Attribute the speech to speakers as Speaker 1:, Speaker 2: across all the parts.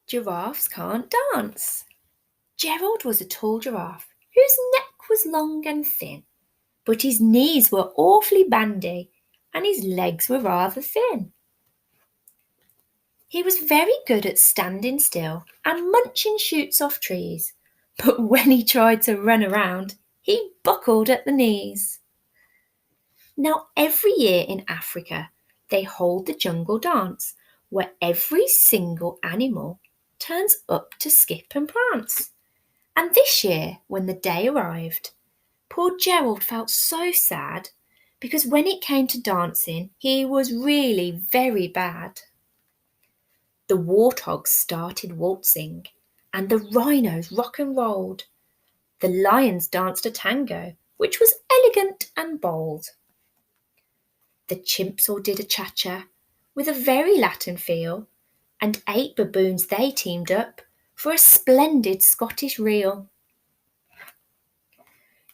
Speaker 1: Giraffes can't dance. Gerald was a tall giraffe whose neck was long and thin, but his knees were awfully bandy and his legs were rather thin. He was very good at standing still and munching shoots off trees, but when he tried to run around, he buckled at the knees. Now, every year in Africa, they hold the jungle dance, where every single animal turns up to skip and prance. And this year, when the day arrived, poor Gerald felt so sad because when it came to dancing, he was really very bad. The warthogs started waltzing, and the rhinos rock and rolled. The lions danced a tango, which was elegant and bold. The chimps all did a cha-cha with a very Latin feel, and 8 baboons they teamed up for a splendid Scottish reel.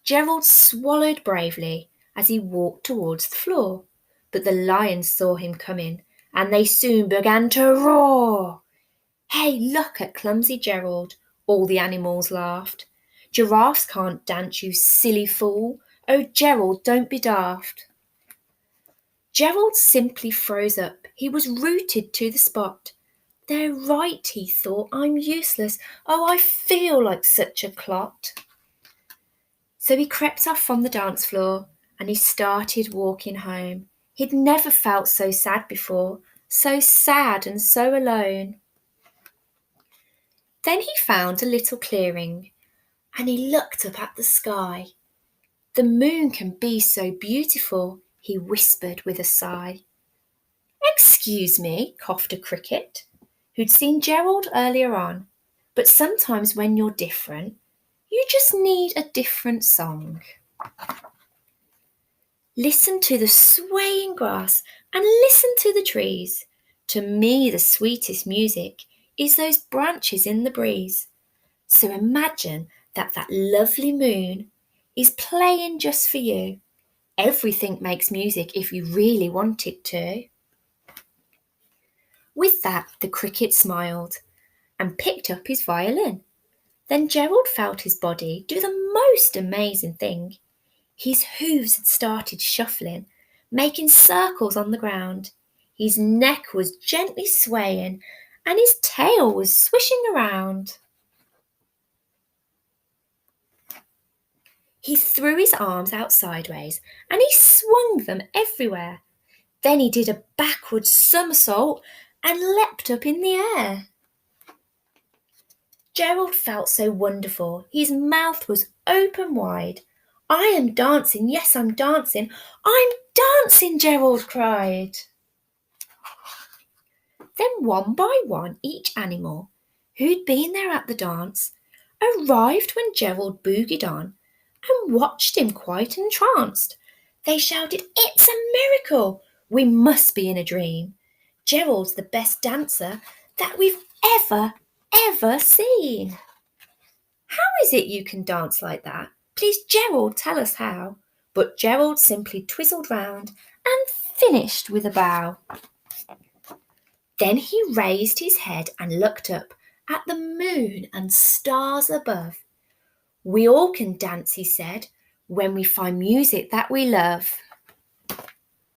Speaker 1: Gerald swallowed bravely as he walked towards the floor, but the lions saw him coming, and they soon began to roar. "Hey, look at clumsy Gerald," all the animals laughed. "Giraffes can't dance, you silly fool. Oh, Gerald, don't be daft." Gerald simply froze up. He was rooted to the spot. "They're right," he thought. "I'm useless. Oh, I feel like such a clot." So he crept off from the dance floor and he started walking home. He'd never felt so sad before, so sad and so alone. Then he found a little clearing and he looked up at the sky. "The moon can be so beautiful," he whispered with a sigh. "Excuse me," coughed a cricket, who'd seen Gerald earlier on, "but sometimes when you're different, you just need a different song. Listen to the swaying grass and listen to the trees. To me the sweetest music is those branches in the breeze. So imagine that lovely moon is playing just for you. Everything makes music if you really want it to." With that, the cricket smiled and picked up his violin. Then Gerald felt his body do the most amazing thing. His hooves had started shuffling, making circles on the ground. His neck was gently swaying and his tail was swishing around. He threw his arms out sideways and he swung them everywhere. Then he did a backward somersault and leapt up in the air. Gerald felt so wonderful. His mouth was open wide. "I am dancing, yes, I'm dancing. I'm dancing," Gerald cried. Then one by one, each animal who'd been there at the dance arrived when Gerald boogied on and watched him quite entranced. They shouted, "It's a miracle! We must be in a dream. Gerald's the best dancer that we've ever seen. How is it you can dance like that? Please, Gerald, tell us how." But Gerald simply twizzled round and finished with a bow. Then he raised his head and looked up at the moon and stars above. "We all can dance," he said, "when we find music that we love."